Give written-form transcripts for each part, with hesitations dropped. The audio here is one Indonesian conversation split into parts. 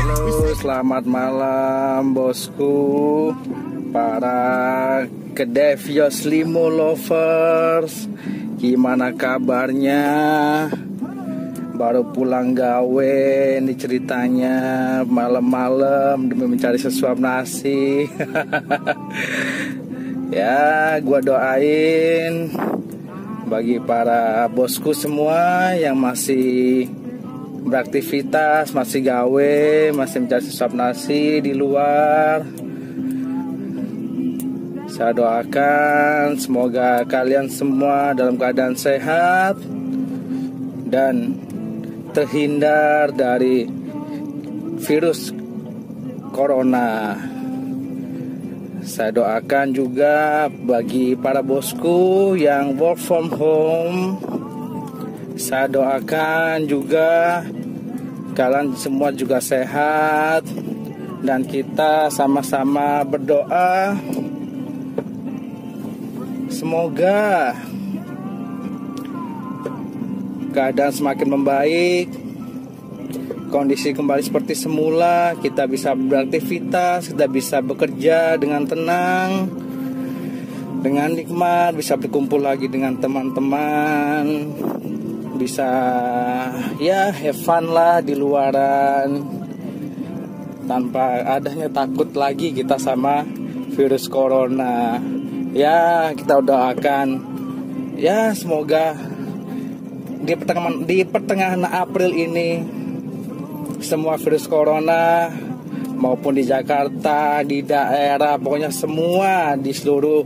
Halo, selamat malam bosku, para kedai Vios Limo lovers. Gimana kabarnya? Baru pulang gawe nih ceritanya, malam-malam demi mencari sesuap nasi. Ya, gua doain bagi para bosku semua yang masih beraktivitas, masih gawe, masih mencari sesuap nasi di luar. Saya doakan semoga kalian semua dalam keadaan sehat dan terhindar dari virus corona. Saya doakan juga bagi para bosku yang work from home. Saya doakan juga kalian semua juga sehat, dan kita sama-sama berdoa semoga keadaan semakin membaik, kondisi kembali seperti semula, kita bisa beraktivitas, kita bisa bekerja dengan tenang, dengan nikmat, bisa berkumpul lagi dengan teman-teman, bisa ya have fun lah di luaran tanpa adanya takut lagi kita sama virus corona. Ya, kita doakan ya semoga di pertengahan April ini semua virus corona maupun di Jakarta, di daerah, pokoknya semua di seluruh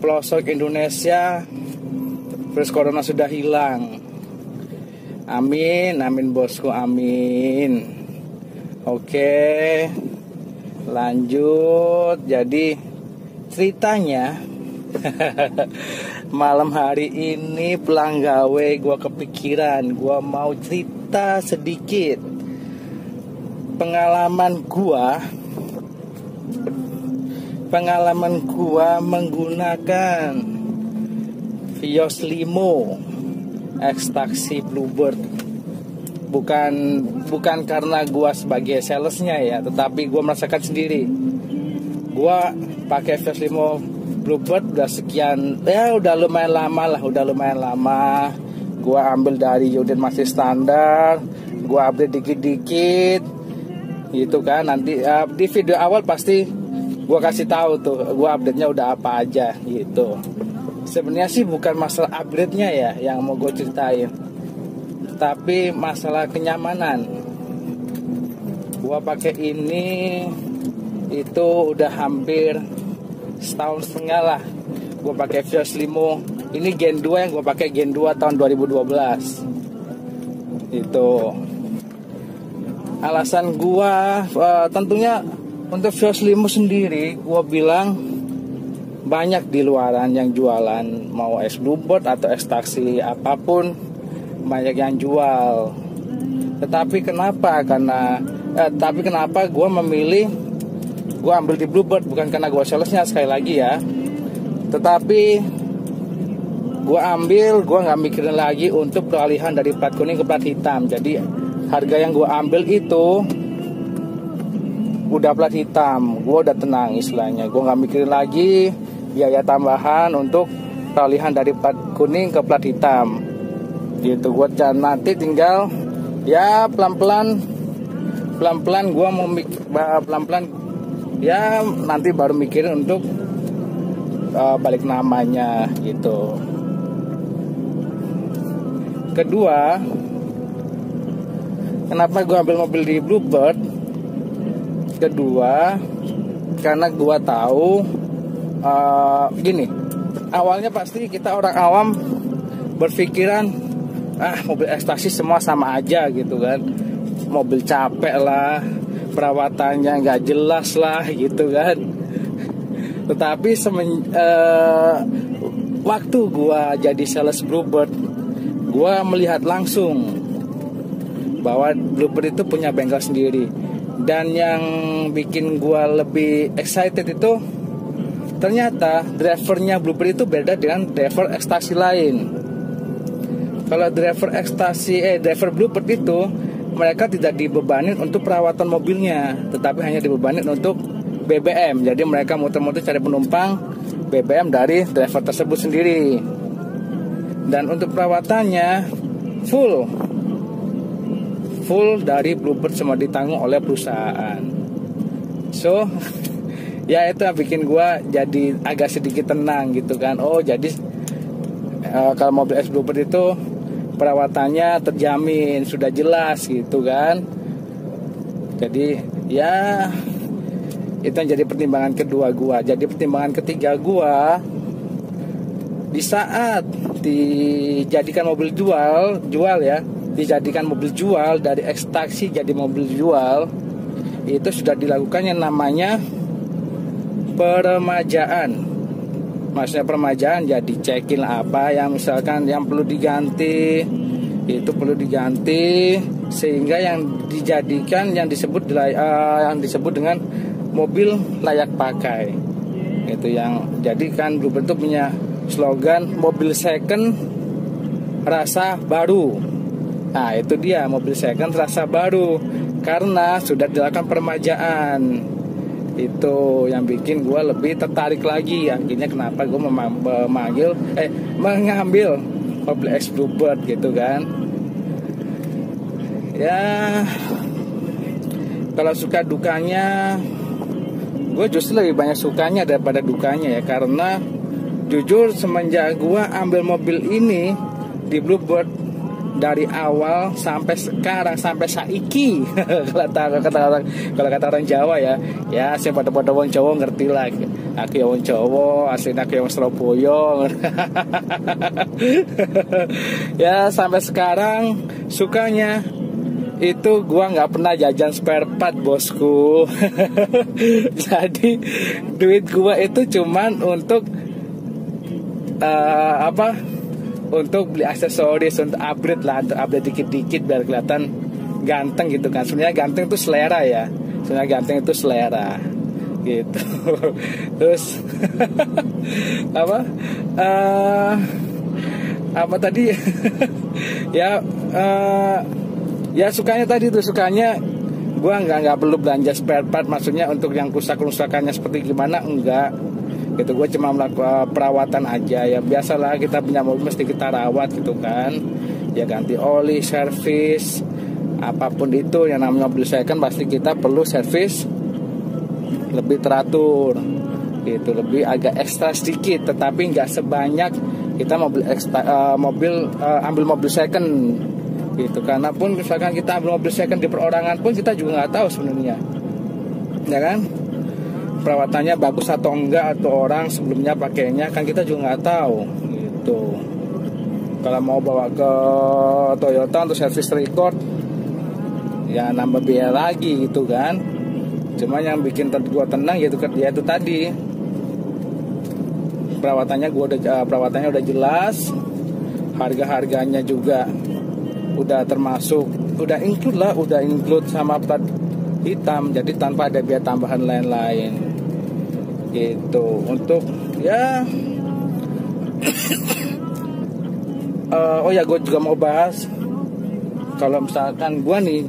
pelosok Indonesia virus corona sudah hilang. Amin, amin bosku, amin. Oke, lanjut. Jadi ceritanya malam hari ini pulang gawe gue kepikiran gue mau cerita sedikit pengalaman gue menggunakan Vios Limo ekstaksi Bluebird. Bukan karena gue sebagai salesnya ya, tetapi gue merasakan sendiri. Gue pakai Vios Limo Bluebird udah sekian, ya udah lumayan lama. Gue ambil dari unit masih standar, gue update dikit-dikit gitu kan. Nanti di video awal pasti gue kasih tahu tuh gue update-nya udah apa aja gitu. Sebenarnya sih bukan masalah upgrade-nya ya yang mau gue ceritain, tapi masalah kenyamanan. Gue pakai ini itu udah hampir setahun setengah lah. Gue pakai Vios Limo. Ini Gen 2 yang gue pakai Gen 2 tahun 2012. Itu alasan gue tentunya untuk Vios Limo sendiri, gue bilang banyak di luaran yang jualan, mau es Bluebird atau es taksi apapun banyak yang jual. Tetapi kenapa gue memilih, gue ambil di Bluebird bukan karena gue salesnya sekali lagi ya, tetapi gue nggak mikirin lagi untuk peralihan dari plat kuning ke plat hitam. Jadi harga yang gue ambil itu udah plat hitam, gue udah tenang istilahnya. Gue nggak mikirin lagi biaya tambahan untuk peralihan dari plat kuning ke plat hitam gitu. Gue nanti tinggal ya pelan-pelan gue mau pelan-pelan ya nanti baru mikirin untuk balik namanya gitu. Kedua, kenapa gue ambil mobil di Bluebird? Kedua, karena gue tahu gini, awalnya pasti kita orang awam berpikiran mobil ekstasi semua sama aja gitu kan. Mobil capek lah, perawatannya nggak jelas lah gitu kan. Tetapi waktu gua jadi sales Bluebird, gua melihat langsung bahwa Bluebird itu punya bengkel sendiri. Dan yang bikin gua lebih excited itu ternyata drivernya Bluebird itu beda dengan driver ekstasi lain. Kalau driver Bluebird itu mereka tidak dibebanin untuk perawatan mobilnya, tetapi hanya dibebanin untuk BBM. Jadi mereka muter-muter cari penumpang BBM dari driver tersebut sendiri. Dan untuk perawatannya full dari Bluebird, semua ditanggung oleh perusahaan. So ya itu yang bikin gue jadi agak sedikit tenang gitu kan. Oh jadi kalau mobil S Bluebird itu perawatannya terjamin, sudah jelas gitu kan. Jadi ya itu yang jadi pertimbangan kedua gue. Jadi pertimbangan ketiga gue, di saat dijadikan mobil jual ya, dijadikan mobil jual dari ekstraksi jadi mobil jual, itu sudah dilakukan yang namanya peremajaan. Maksudnya peremajaan ya dicekin apa yang misalkan yang perlu diganti, itu perlu diganti, sehingga yang dijadikan yang disebut dengan mobil layak pakai. Itu yang jadikan Bluebird itu punya slogan mobil second rasa baru. Nah itu dia, mobil second rasa baru, karena sudah dilakukan peremajaan. Itu yang bikin gue lebih tertarik lagi. Akhirnya kenapa gue mengambil mobil X Bluebird gitu kan. Ya kalau suka dukanya, gue justru lebih banyak sukanya daripada dukanya ya. Karena jujur semenjak gue ambil mobil ini di Bluebird, dari awal sampai sekarang, sampai saiki kalau kata orang Jawa ya siapa pada wong Jawa ngerti lah. Aku yang wong Jawa, aslinya aku yang Surabaya. Ya sampai sekarang sukanya itu gua nggak pernah jajan spare part bosku. Jadi duit gua itu cuman untuk untuk beli aksesoris, untuk upgrade lah, untuk upgrade dikit-dikit biar kelihatan ganteng gitu kan. Sebenarnya ganteng itu selera ya, gitu. Terus apa tadi ya sukanya gua nggak perlu belanja spare part, maksudnya untuk yang kerusakannya seperti gimana enggak gitu. Gue cuma melakukan perawatan aja ya, biasalah kita punya mobil mesti kita rawat gitu kan ya, ganti oli, servis, apapun itu yang namanya mobil second pasti kita perlu servis lebih teratur gitu, lebih agak ekstra sedikit, tetapi nggak sebanyak kita ambil mobil second gitu. Karena pun misalkan kita ambil mobil second di perorangan pun kita juga nggak tahu sebenarnya ya kan, perawatannya bagus atau enggak, atau orang sebelumnya pakainya kan kita juga nggak tahu gitu. Kalau mau bawa ke Toyota untuk service record ya nambah biaya lagi gitu kan. Cuma yang bikin gua tenang yaitu tadi perawatannya udah jelas, harganya juga udah include sama plat hitam, jadi tanpa ada biaya tambahan lain-lain gitu. Untuk ya gue juga mau bahas kalau misalkan gue nih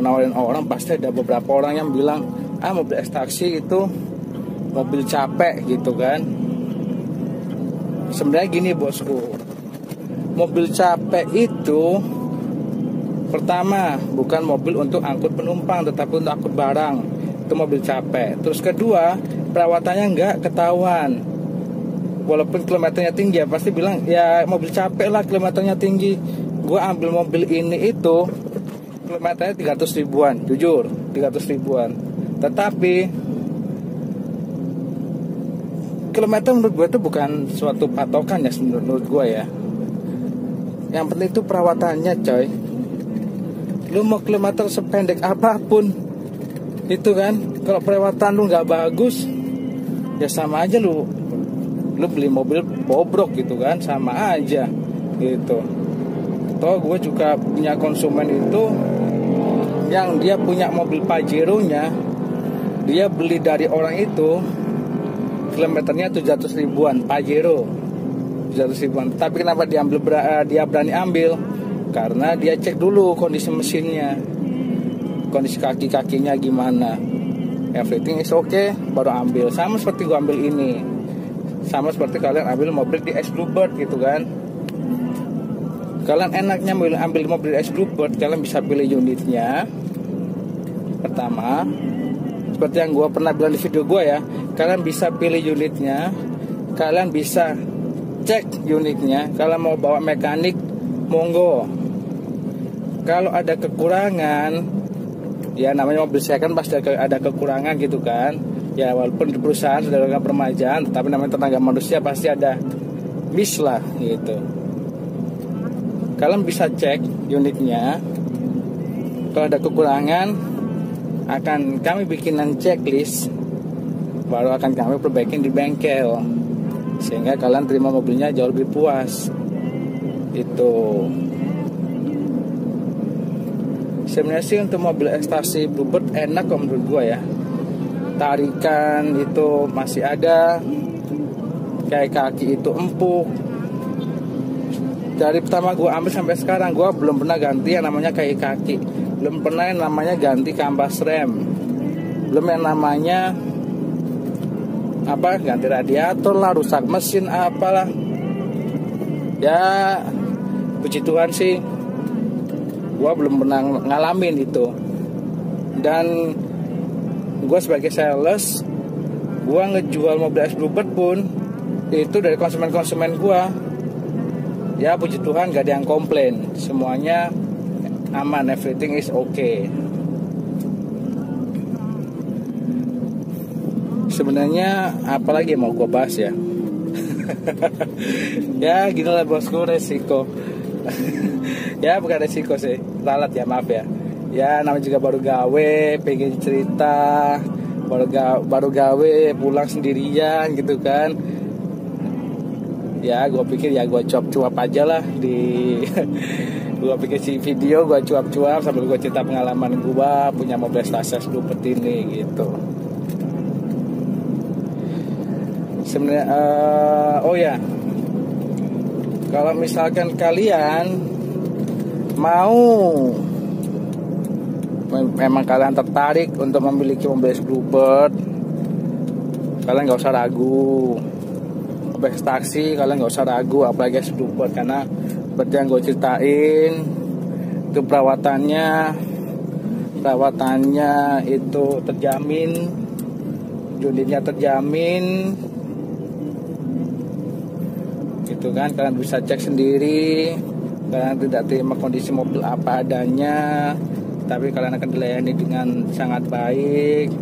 nawarin orang, pasti ada beberapa orang yang bilang mobil ekstraksi itu mobil capek gitu kan. Sebenarnya gini bosku, mobil capek itu pertama bukan mobil untuk angkut penumpang, tetapi untuk angkut barang. Itu mobil capek. Terus kedua, perawatannya nggak ketahuan. Walaupun kilometernya tinggi ya pasti bilang ya mobil capek lah, kilometernya tinggi. Gue ambil mobil ini itu kilometernya 300 ribuan, jujur 300 ribuan. Tetapi kilometer menurut gue itu bukan suatu patokan ya, menurut gue ya. Yang penting itu perawatannya coy. Lu mau kilometer sependek apapun itu kan, kalau perawatan lu nggak bagus ya sama aja lu beli mobil bobrok gitu kan, sama aja gitu. Toh gue juga punya konsumen itu yang dia punya mobil Pajero-nya, dia beli dari orang itu kilometernya 700 ribuan Pajero, 700 ribuan. Tapi kenapa dia berani ambil? Karena dia cek dulu kondisi mesinnya, kondisi kaki-kakinya gimana, everything is okay, baru ambil. Sama seperti gua ambil ini, sama seperti kalian ambil mobil di Ace Bluebird gitu kan. Kalian enaknya ambil mobil di Ace Bluebird, kalian bisa pilih unitnya. Pertama, seperti yang gua pernah bilang di video gua ya, kalian bisa pilih unitnya, kalian bisa cek unitnya. Kalian mau bawa mekanik, monggo. Kalau ada kekurangan, ya namanya mobil second pasti ada kekurangan gitu kan. Ya walaupun di perusahaan sudah lakukan permajaan, tapi namanya tenaga manusia pasti ada miss lah gitu. Kalian bisa cek unitnya. Kalau ada kekurangan, akan kami bikinan checklist, baru akan kami perbaikin di bengkel, sehingga kalian terima mobilnya jauh lebih puas. Itu sebenarnya sih untuk mobil ekstasi Bluebird enak kok menurut gue ya. Tarikan itu masih ada, kayak kaki itu empuk. Dari pertama gue ambil sampai sekarang gue belum pernah ganti yang namanya kayak kaki, belum pernah yang namanya ganti kampas rem, belum yang namanya ganti radiator lah, rusak mesin apalah. Ya puji Tuhan sih gue belum pernah ngalamin itu. Dan gue sebagai sales, gue ngejual mobil Ace Bluebird pun itu dari konsumen-konsumen gue. Ya puji Tuhan gak ada yang komplain, semuanya aman, everything is okay. Sebenarnya apalagi mau gue bahas ya. Ya gitulah bosku, resiko. Ya bukan resiko sih, lalat ya, maaf ya. Ya namanya juga baru gawe, pengen cerita, baru gawe pulang sendirian gitu kan. Ya gue pikir ya gue cuap-cuap aja lah di gue pikir si video gue cuap-cuap sambil gue cerita pengalaman gue punya mobil Ace Bluebird ini gitu. Sebenarnya oh ya, kalau misalkan kalian mau, memang kalian tertarik untuk memiliki mobil Ace Bluebird, kalian gak usah ragu. Mobil taksi kalian gak usah ragu, apalagi Ace Bluebird, karena seperti yang gue ceritain, itu perawatannya itu terjamin, unitnya terjamin gitu kan. Kalian bisa cek sendiri, kalian tidak terima kondisi mobil apa adanya, tapi kalian akan dilayani dengan sangat baik.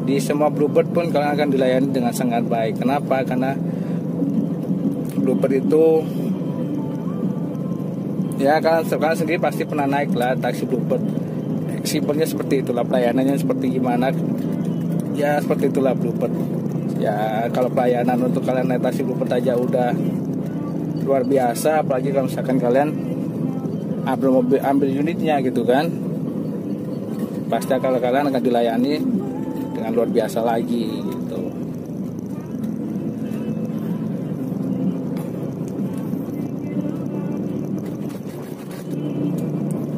Di semua Bluebird pun kalian akan dilayani dengan sangat baik. Kenapa? Karena Bluebird itu, ya kalian sendiri pasti pernah naik lah taksi Bluebird. Simpelnya seperti itulah, pelayanannya seperti gimana, ya seperti itulah Bluebird. Ya kalau pelayanan untuk kalian naik taksi Bluebird aja udah luar biasa, apalagi kalau misalkan kalian ambil unitnya gitu kan, pasti kalau kalian akan dilayani dengan luar biasa lagi gitu.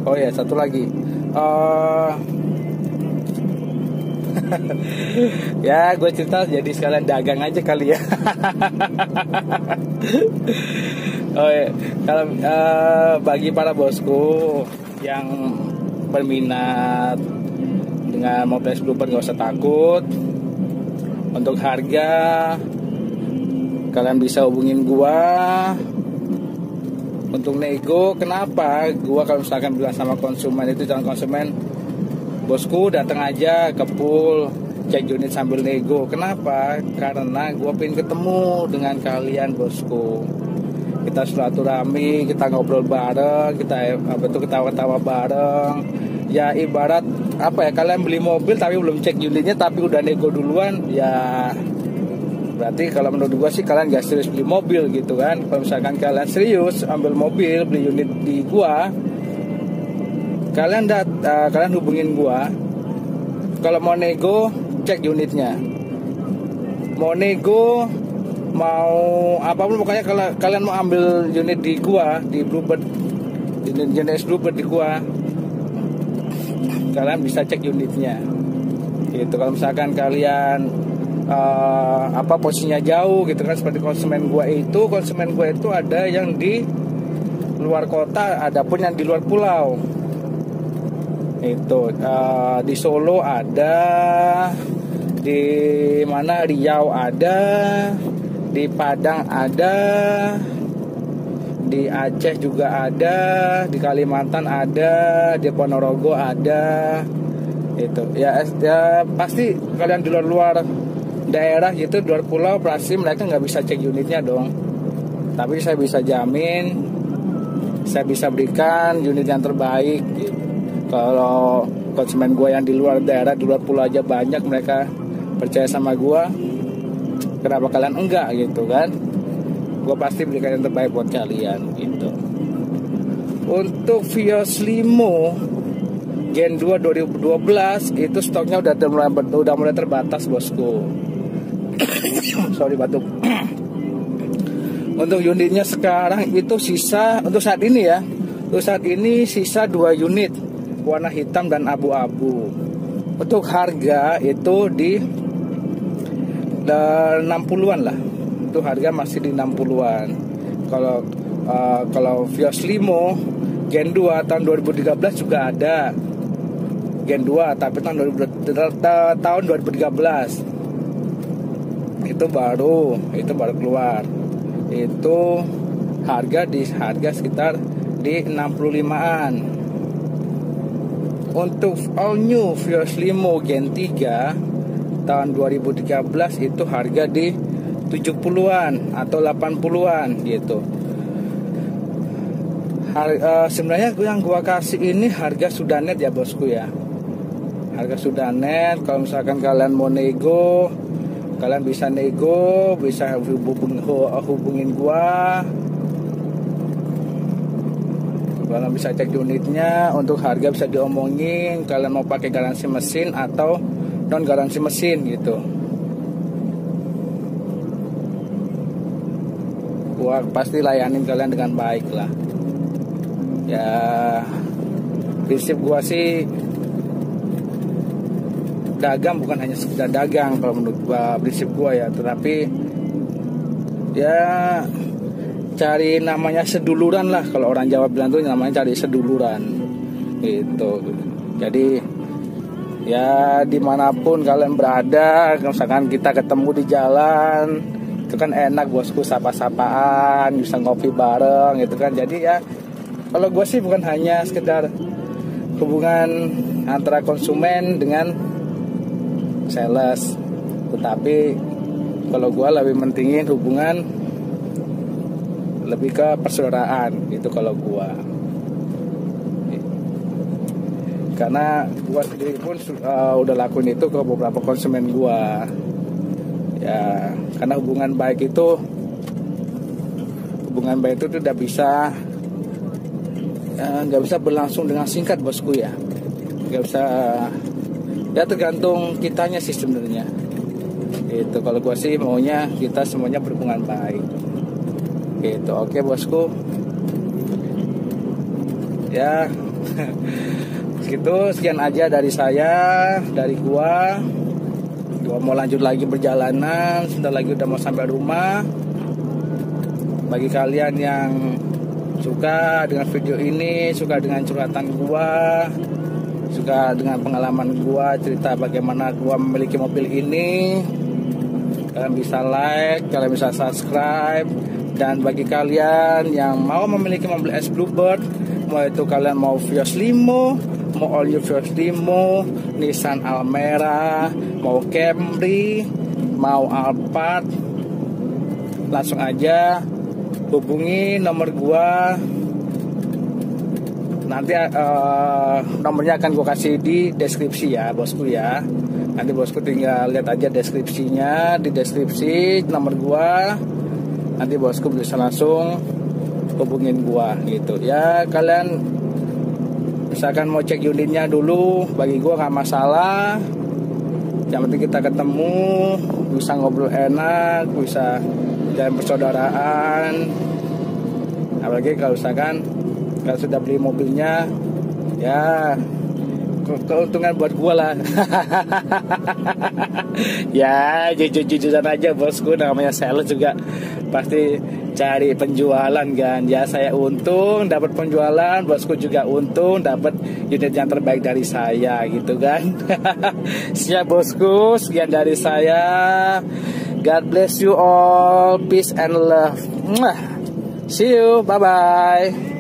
Oh ya, satu lagi. Ya gue cerita jadi sekalian dagang aja kali ya. Oh ya, kalau bagi para bosku yang berminat dengan mobil Ace Bluebird, gak usah takut. Untuk harga kalian bisa hubungin gua untuk nego. Kenapa? Gua kalau misalkan bilang sama konsumen itu, jangan konsumen, bosku datang aja ke pool cek unit sambil nego. Kenapa? Karena gua pengen ketemu dengan kalian bosku. Kita silaturahmi, kita ngobrol bareng, kita ketawa-tawa bareng. Ya ibarat apa ya, kalian beli mobil tapi belum cek unitnya tapi udah nego duluan, ya berarti kalau menurut gua sih kalian gak serius beli mobil gitu kan. Kalau misalkan kalian serius ambil mobil, beli unit di gua, kalian hubungin gua. Kalau mau nego, cek unitnya. Mau nego, mau apapun, pokoknya kalau kalian mau ambil unit di gua, di Bluebird, jenis Bluebird di gua, kalian bisa cek unitnya gitu. Kalau misalkan kalian posisinya jauh gitu kan, seperti konsumen gua itu ada yang di luar kota, ada pun yang di luar pulau. Itu di Solo ada, di mana, Riau ada, di Padang ada, di Aceh juga ada, di Kalimantan ada, di Ponorogo ada. Itu ya pasti kalian di luar daerah gitu, di luar pulau, pasti mereka nggak bisa cek unitnya dong. Tapi saya bisa jamin, saya bisa berikan unit yang terbaik gitu. Kalau konsumen gue yang di luar daerah, di luar pulau aja banyak mereka percaya sama gue, kenapa kalian enggak gitu kan? Gue pasti berikan yang terbaik buat kalian gitu. Untuk Vios Limo Gen 2 2012 itu stoknya udah mulai terbatas, bosku. Sorry, batuk. Untuk unitnya sekarang itu sisa, untuk saat ini ya, untuk saat ini sisa 2 unit warna hitam dan abu-abu. Untuk harga itu di 60-an lah. Itu harga masih di 60-an. Kalau Vios Limo Gen 2 tahun 2013 juga ada. Gen 2 tapi tahun 2013. Itu baru keluar. Itu harga sekitar di 65-an. Untuk all new Vios Limo Gen 3 tahun 2013 itu harga di 70-an atau 80-an gitu. Sebenarnya yang gua kasih ini harga sudah net ya, bosku ya. Harga sudah net. Kalau misalkan kalian mau nego, kalian bisa nego, bisa hubungin gua. Kalian bisa cek unitnya, untuk harga bisa diomongin. Kalian mau pakai garansi mesin atau non garansi mesin gitu. Gua pasti layanin kalian dengan baik lah. Ya, prinsip gua sih dagang bukan hanya sekedar dagang kalau menurut gua, prinsip gua ya, tetapi ya cari namanya seduluran lah, kalau orang Jawa bilang tuh namanya cari seduluran gitu. Jadi ya dimanapun kalian berada, misalkan kita ketemu di jalan, itu kan enak, bosku, sapa-sapaan, bisa ngopi bareng gitu kan. Jadi ya kalau gue sih bukan hanya sekedar hubungan antara konsumen dengan sales, tetapi kalau gue lebih mentingin hubungan lebih ke persaudaraan itu kalau gue. Karena gue sendiri pun udah lakuin itu ke beberapa konsumen gue ya, karena hubungan baik itu tidak bisa berlangsung dengan singkat, bosku ya. Nggak bisa, ya tergantung kitanya sih sebenarnya. Itu kalau gue sih maunya kita semuanya berhubungan baik. Gitu, oke bosku. Ya, sekian aja dari saya, dari gua mau lanjut lagi perjalanan, sebentar lagi udah mau sampai rumah. Bagi kalian yang suka dengan video ini, suka dengan curhatan gua, suka dengan pengalaman gua, cerita bagaimana gua memiliki mobil ini, kalian bisa like, kalian bisa subscribe. Dan bagi kalian yang mau memiliki mobil S Bluebird, mau itu kalian mau Vios Limo, mau all new Vios Limo, Nissan Almera, mau Camry, mau Alphard, langsung aja hubungi nomor gua. Nanti nomornya akan gua kasih di deskripsi ya, bosku ya. Nanti bosku tinggal lihat aja deskripsinya, di deskripsi nomor gua. Nanti bosku bisa langsung hubungin gua gitu ya. Kalian misalkan mau cek unitnya dulu, bagi gua nggak masalah. Yang penting kita ketemu, bisa ngobrol enak, bisa dan persaudaraan. Apalagi kalau misalkan kalau sudah beli mobilnya, ya keuntungan buat gua lah. Ya jujur-jujuran aja bosku, namanya sales juga pasti cari penjualan kan. Ya saya untung dapat penjualan, bosku juga untung dapat unit yang terbaik dari saya gitu kan. Siap bosku, sekian dari saya. God bless you all, peace and love. See you, bye bye.